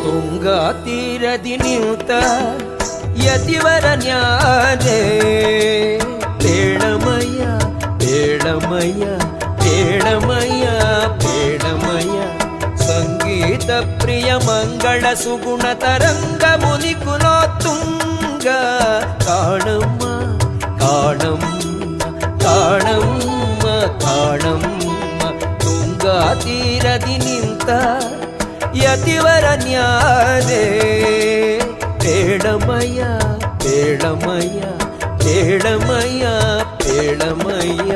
ತುಂಗಾ ತೀರದಿ ನಿಂತ ಯತಿವರ ನ್ಯಾರೆ ಬೇಡಮಯ್ಯ ಬೇಡಮಯ್ಯ ಬೇಡಮಯ್ಯ ಬೇಡಮಯ್ಯ ಸಂಗೀತ ಪ್ರಿಯ ಮಂಗಳ ಸುಗುಣ ತರಂಗ ಮುನಿ ಕುಲೋತ್ತುಂಗ ಕಾಣಮ್ಮ ಕಾಣಮ್ಮ ಕಾಣಮ್ಮ ಕಾಣಮ್ಮ ತುಂಗಾ ತೀರದಿ ನಿಂತ ಯತಿವರ ನ್ಯಾರೆ ಬೇಡಮಯ್ಯ ಬೇಡಮಯ್ಯ ಬೇಡಮಯ್ಯ ಬೇಡಮಯ್ಯ